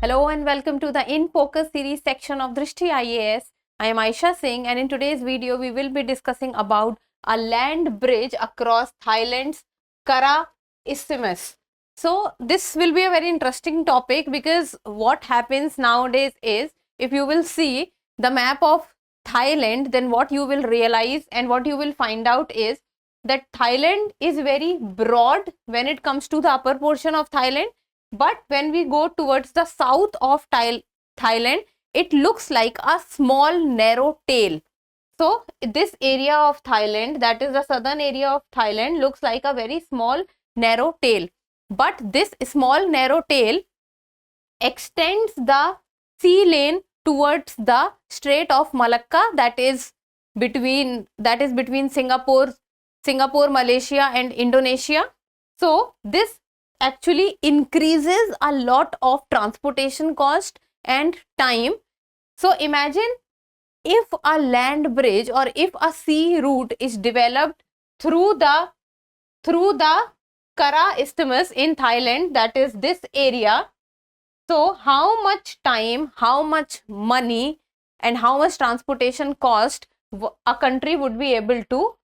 Hello and welcome to the In Focus series section of Drishti IAS. I am Aisha Singh and in today's video we will be discussing about a land bridge across Thailand's Kara Isthmus. So this will be a very interesting topic because what happens nowadays is, if you will see the map of Thailand, then what you will realize and what you will find out is that Thailand is very broad when it comes to the upper portion of Thailand, but when we go towards the south of Thailand, it looks like a small narrow tail. So this area of Thailand, that is the southern area of Thailand, looks like a very small narrow tail. But this small narrow tail extends the sea lane towards the Strait of Malacca, that is between Singapore, Malaysia and Indonesia. So this actually increases a lot of transportation cost and time. So imagine if a land bridge or if a sea route is developed through the Kara Isthmus in Thailand, that is this area. So how much time, how much money and how much transportation cost a country would be able to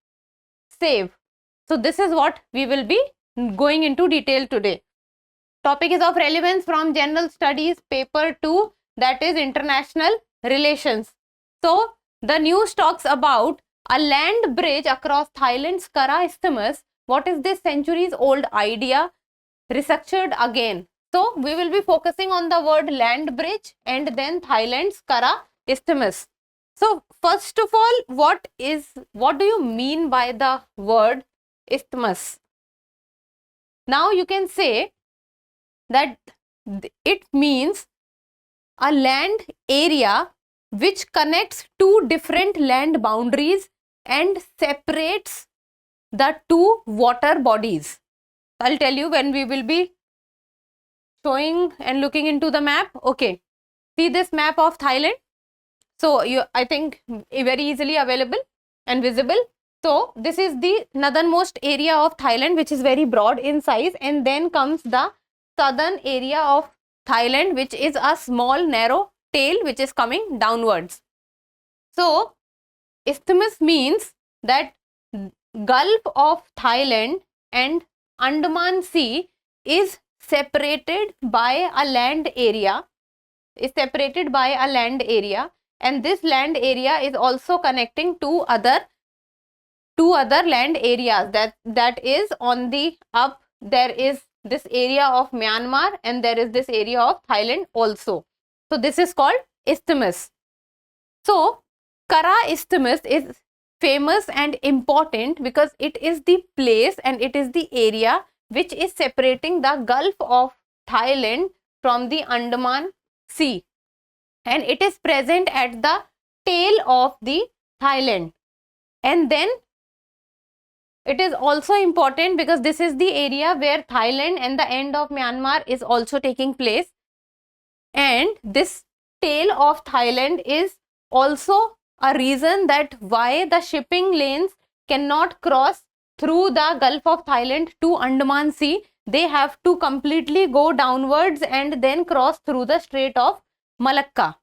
save. So this is what we will be going into detail today. Topic is of relevance from General Studies paper 2, that is International Relations. So the news talks about a land bridge across Thailand's Kara Isthmus. What is this centuries old idea restructured again? So we will be focusing on the word land bridge and then Thailand's Kara Isthmus. So first of all, what do you mean by the word isthmus? Now you can say that it means a land area which connects two different land boundaries and separates the two water bodies. I'll tell you when we will be showing and looking into the map. Okay, see this map of Thailand. So I think very easily available and visible. So this is the northernmost area of Thailand, which is very broad in size, and then comes the southern area of Thailand, which is a small narrow tail which is coming downwards. So isthmus means that Gulf of Thailand and Andaman Sea is separated by a land area, and this land area is also connecting two other land areas. That is on the up, there is this area of Myanmar and there is this area of Thailand also. So this is called isthmus. So Kara Isthmus is famous and important because it is the place and it is the area which is separating the Gulf of Thailand from the Andaman Sea, and it is present at the tail of the Thailand. And then it is also important because this is the area where Thailand and the end of Myanmar is also taking place, and this tail of Thailand is also a reason that why the shipping lanes cannot cross through the Gulf of Thailand to Andaman Sea. They have to completely go downwards and then cross through the Strait of Malacca.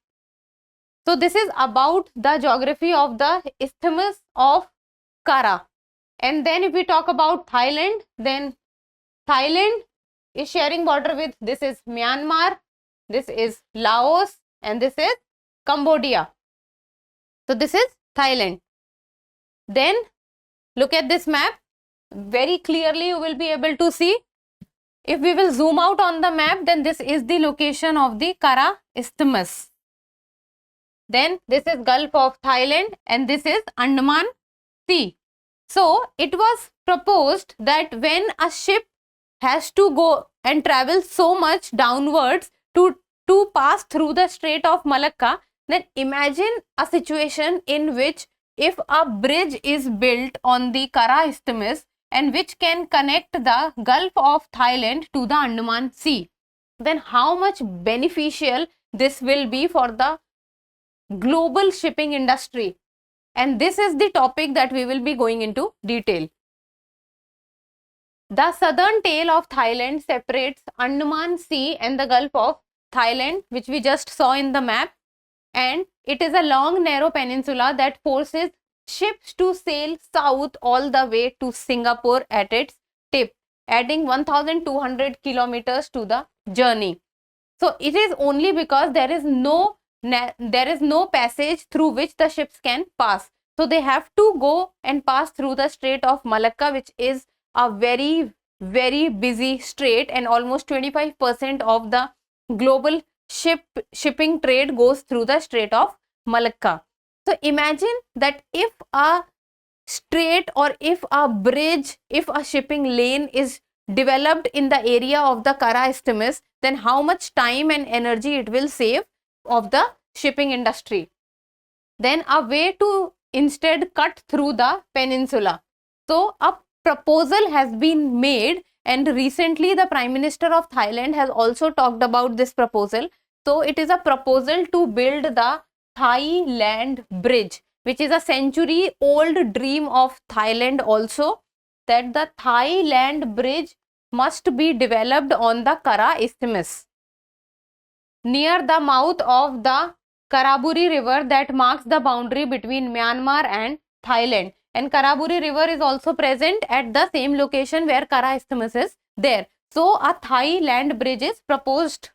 So this is about the geography of the Isthmus of Kara. And then if we talk about Thailand, then Thailand is sharing border with, this is Myanmar, this is Laos, and this is Cambodia. So this is Thailand. Then look at this map. Very clearly you will be able to see. If we will zoom out on the map, then this is the location of the Kara Isthmus. Then this is Gulf of Thailand and this is Andaman Sea. So it was proposed that when a ship has to go and travel so much downwards to pass through the Strait of Malacca, then imagine a situation in which if a bridge is built on the Kara Isthmus and which can connect the Gulf of Thailand to the Andaman Sea, then how much beneficial this will be for the global shipping industry. And this is the topic that we will be going into detail. The southern tail of Thailand separates Andaman Sea and the Gulf of Thailand, which we just saw in the map, and it is a long narrow peninsula that forces ships to sail south all the way to Singapore at its tip, adding 1200 kilometers to the journey. So it is only because there is no passage through which the ships can pass. So they have to go and pass through the Strait of Malacca, which is a very, very busy strait, and almost 25% of the global shipping trade goes through the Strait of Malacca. So imagine that if a strait, or if a bridge, if a shipping lane is developed in the area of the Kara Isthmus, then how much time and energy it will save of the shipping industry. Then a way to instead cut through the peninsula. So a proposal has been made, and recently the Prime Minister of Thailand has also talked about this proposal. So it is a proposal to build the Thai Land Bridge, which is a century old dream of Thailand also, that the Thai Land Bridge must be developed on the Kara Isthmus near the mouth of the Karaburi River that marks the boundary between Myanmar and Thailand. And Karaburi River is also present at the same location where Kara Isthmus is there. So a Thai land bridge is proposed.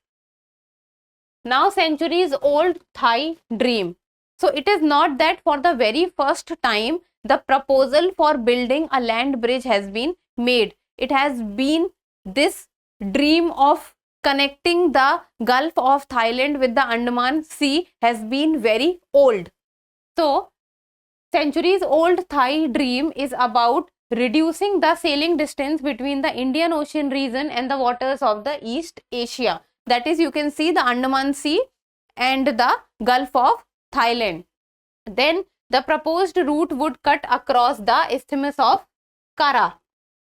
Now centuries old Thai dream. So it is not that for the very first time the proposal for building a land bridge has been made. It has been this dream of connecting the Gulf of Thailand with the Andaman Sea has been very old. So centuries old Thai dream is about reducing the sailing distance between the Indian Ocean region and the waters of the East Asia. That is, you can see the Andaman Sea and the Gulf of Thailand. Then the proposed route would cut across the Isthmus of Kara,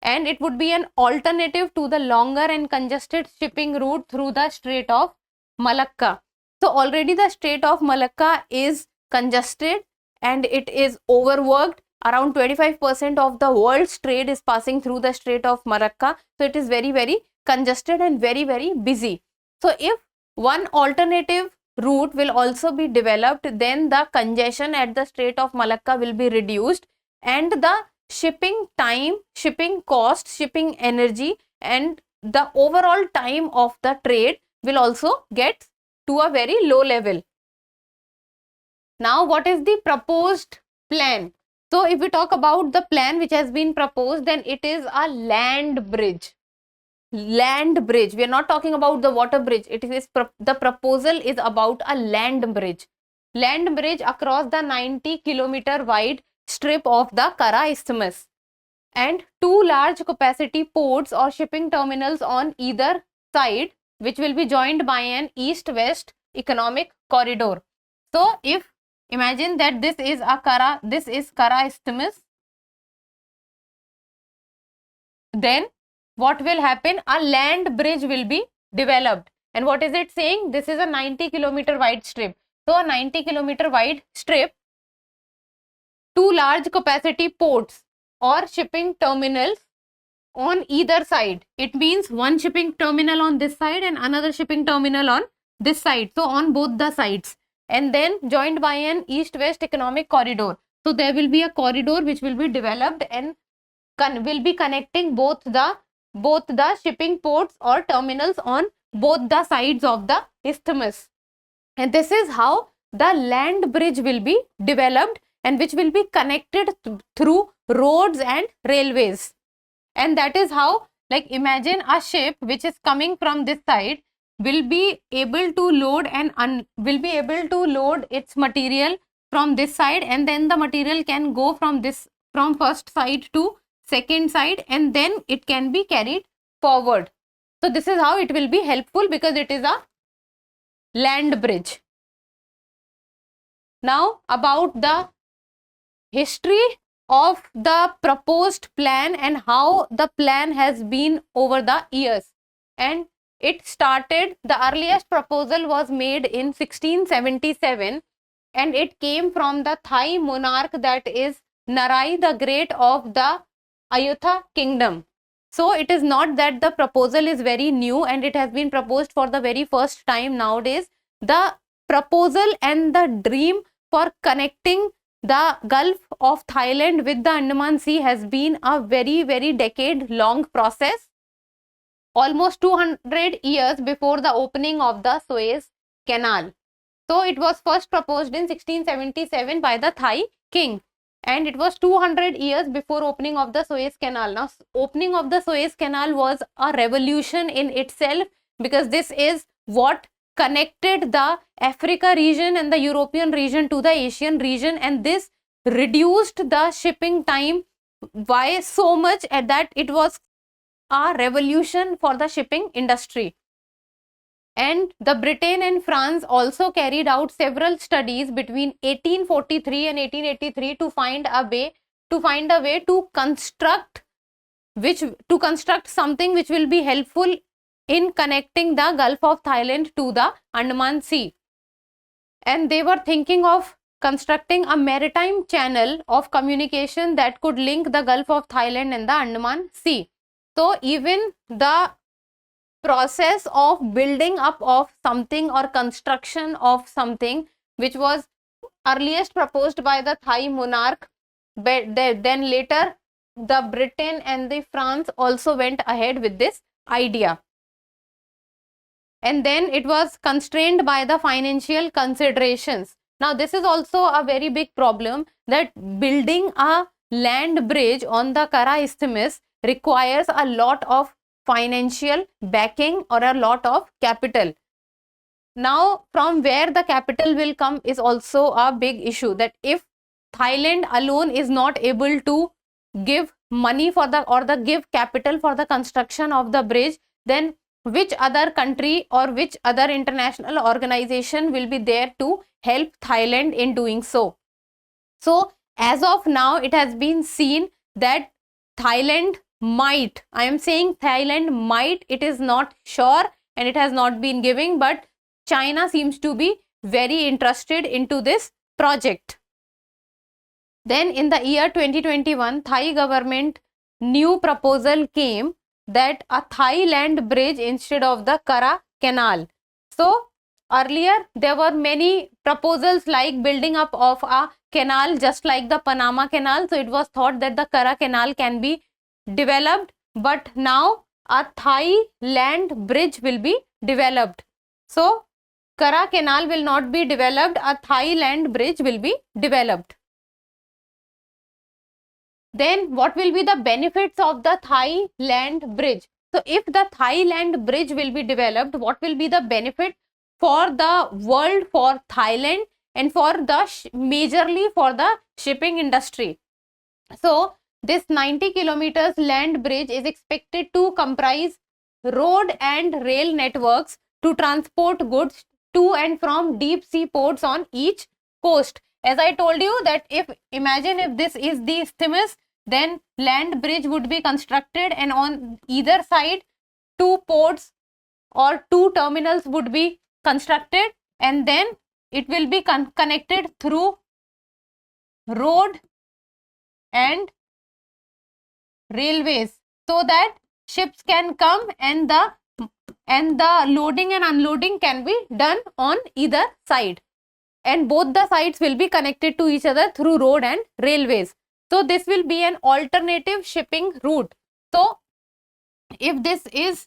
and it would be an alternative to the longer and congested shipping route through the Strait of Malacca. So already the Strait of Malacca is congested and it is overworked. Around 25% of the world's trade is passing through the Strait of Malacca. So it is very, very congested and very, very busy. So if one alternative route will also be developed, then the congestion at the Strait of Malacca will be reduced, and the shipping time, shipping cost, shipping energy, and the overall time of the trade will also get to a very low level. Now, what is the proposed plan? So, if we talk about the plan which has been proposed, then it is a land bridge. Land bridge. We are not talking about the water bridge. It is the proposal is about a land bridge. Land bridge across the 90-kilometer wide strip of the Kara Isthmus, and two large capacity ports or shipping terminals on either side, which will be joined by an east-west economic corridor. So, if imagine that this is Kara Isthmus, then what will happen? A land bridge will be developed. And what is it saying? This is a 90-kilometer wide strip. So a 90-kilometer wide strip, two large capacity ports or shipping terminals on either side. It means one shipping terminal on this side and another shipping terminal on this side. So on both the sides, and then joined by an east-west economic corridor. So there will be a corridor which will be developed and will be connecting both the shipping ports or terminals on both the sides of the isthmus. And this is how the land bridge will be developed, and which will be connected through roads and railways. And that is how, like, imagine a ship which is coming from this side will be able to load and will be able to load its material from this side, and then the material can go from first side to second side, and then it can be carried forward. So this is how it will be helpful, because it is a land bridge. Now about the history of the proposed plan and how the plan has been over the years. And it started, the earliest proposal was made in 1677, and it came from the Thai monarch, that is Narai the Great of the Ayutthaya kingdom. So it is not that the proposal is very new and it has been proposed for the very first time nowadays. The proposal and the dream for connecting the Gulf of Thailand with the Andaman Sea has been a very, very decade long process, almost 200 years before the opening of the Suez Canal. So it was first proposed in 1677 by the Thai king, and it was 200 years before opening of the Suez Canal. Now, opening of the Suez Canal was a revolution in itself, because this is what connected the Africa region and the European region to the Asian region, and this reduced the shipping time by so much that it was a revolution for the shipping industry. And the Britain and France also carried out several studies between 1843 and 1883 to find a way to construct something which will be helpful in connecting the Gulf of Thailand to the Andaman Sea. And they were thinking of constructing a maritime channel of communication that could link the Gulf of Thailand and the Andaman Sea. So even the process of building up of something or construction of something which was earliest proposed by the Thai monarch, but then later the Britain and the France also went ahead with this idea, and then it was constrained by the financial considerations. Now this is also a very big problem, that building a land bridge on the Kara Isthmus requires a lot of financial backing or a lot of capital. Now from where the capital will come is also a big issue, that if Thailand alone is not able to give money for the give capital for the construction of the bridge, then which other country or which other international organization will be there to help Thailand in doing so? So as of now, it has been seen that Thailand might, I am saying Thailand might, it is not sure and it has not been giving, but China seems to be very interested into this project. Then in the year 2021, Thai government new proposal came that a Thai land bridge instead of the Kara Canal. So earlier there were many proposals like building up of a canal just like the Panama Canal. So it was thought that the Kara Canal can be developed, but now a Thai land bridge will be developed. So Kara Canal will not be developed, a Thai land bridge will be developed. Then what will be the benefits of the Thai land bridge? So if the Thai land bridge will be developed, what will be the benefit for the world, for Thailand, and for the majorly for the shipping industry? So this 90 kilometers land bridge is expected to comprise road and rail networks to transport goods to and from deep sea ports on each coast. As I told you that imagine if this is the isthmus, then land bridge would be constructed and on either side 2 ports or 2 terminals would be constructed, and then it will be connected through road and railways, so that ships can come and the loading and unloading can be done on either side, and both the sides will be connected to each other through road and railways. So this will be an alternative shipping route. So if this is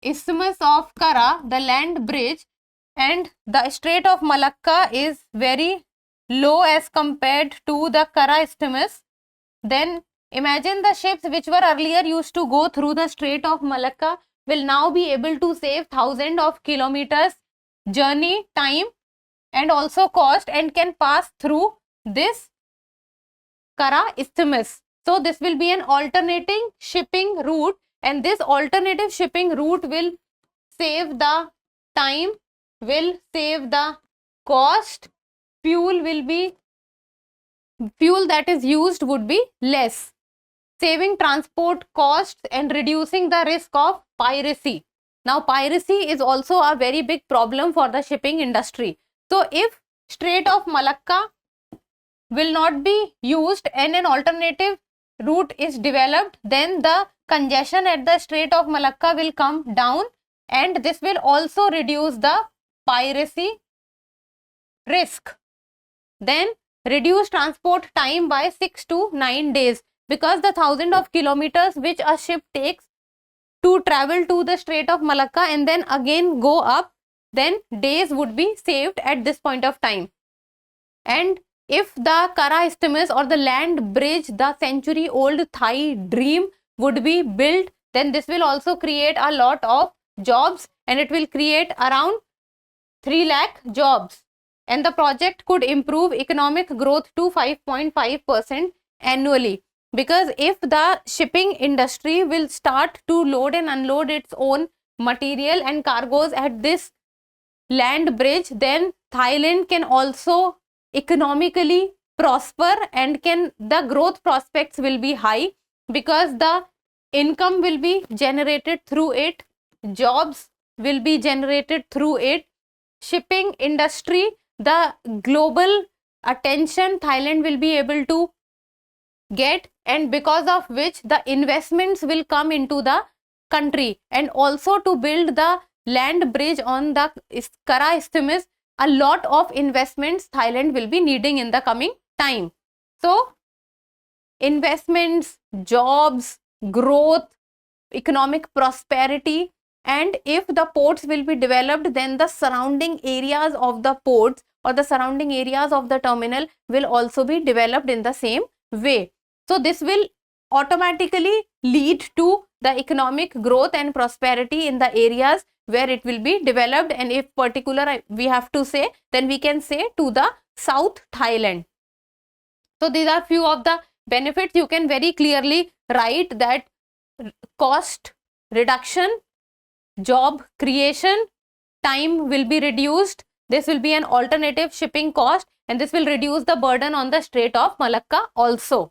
Isthmus of Kara, the land bridge, and the Strait of Malacca is very low as compared to the Kara Isthmus, then imagine the ships which were earlier used to go through the Strait of Malacca will now be able to save thousands of kilometers journey time and also cost, and can pass through this Kara Isthmus. So this will be an alternating shipping route, and this alternative shipping route will save the time, will save the cost, fuel that is used would be less, saving transport costs and reducing the risk of piracy. Now piracy is also a very big problem for the shipping industry. So if Strait of Malacca will not be used and an alternative route is developed, then the congestion at the Strait of Malacca will come down, and this will also reduce the piracy risk. Then reduce transport time by 6 to 9 days, because the thousands of kilometers which a ship takes to travel to the Strait of Malacca and then again go up, then days would be saved at this point of time. And if the Kara Isthmus or the land bridge, the century old Thai dream, would be built, then this will also create a lot of jobs, and it will create around 3 lakh jobs, and the project could improve economic growth to 5.5% annually. Because if the shipping industry will start to load and unload its own material and cargoes at this land bridge, then Thailand can also economically prosper, and the growth prospects will be high, because the income will be generated through it, jobs will be generated through it, shipping industry, the global attention Thailand will be able to get, and because of which the investments will come into the country. And also to build the land bridge on the Kara Isthmus, a lot of investments Thailand will be needing in the coming time. So investments, jobs, growth, economic prosperity, and if the ports will be developed, then the surrounding areas of the ports or the surrounding areas of the terminal will also be developed in the same way. So this will automatically lead to the economic growth and prosperity in the areas where it will be developed. And if particular we have to say, then we can say to the South Thailand. So these are few of the benefits. You can very clearly write that cost reduction, job creation, time will be reduced, this will be an alternative shipping cost, and this will reduce the burden on the Strait of Malacca also.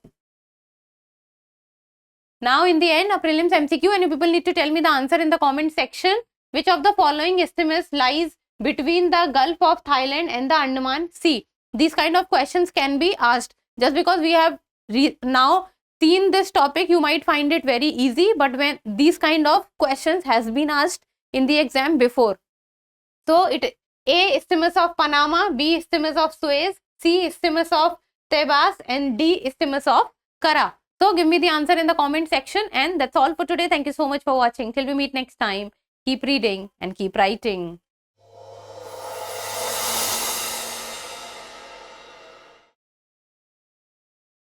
Now in the end, a prelims MCQ, and you people need to tell me the answer in the comment section. Which of the following isthmus lies between the Gulf of Thailand and the Andaman Sea? These kind of questions can be asked. Just because we have now seen this topic, you might find it very easy, but when these kind of questions has been asked in the exam before. So it A, Isthmus of Panama, B, Isthmus of Suez, C, Isthmus of Tebas, and D, Isthmus of Kara. So give me the answer in the comment section, and that's all for today. Thank you so much for watching. Till we meet next time, keep reading and keep writing.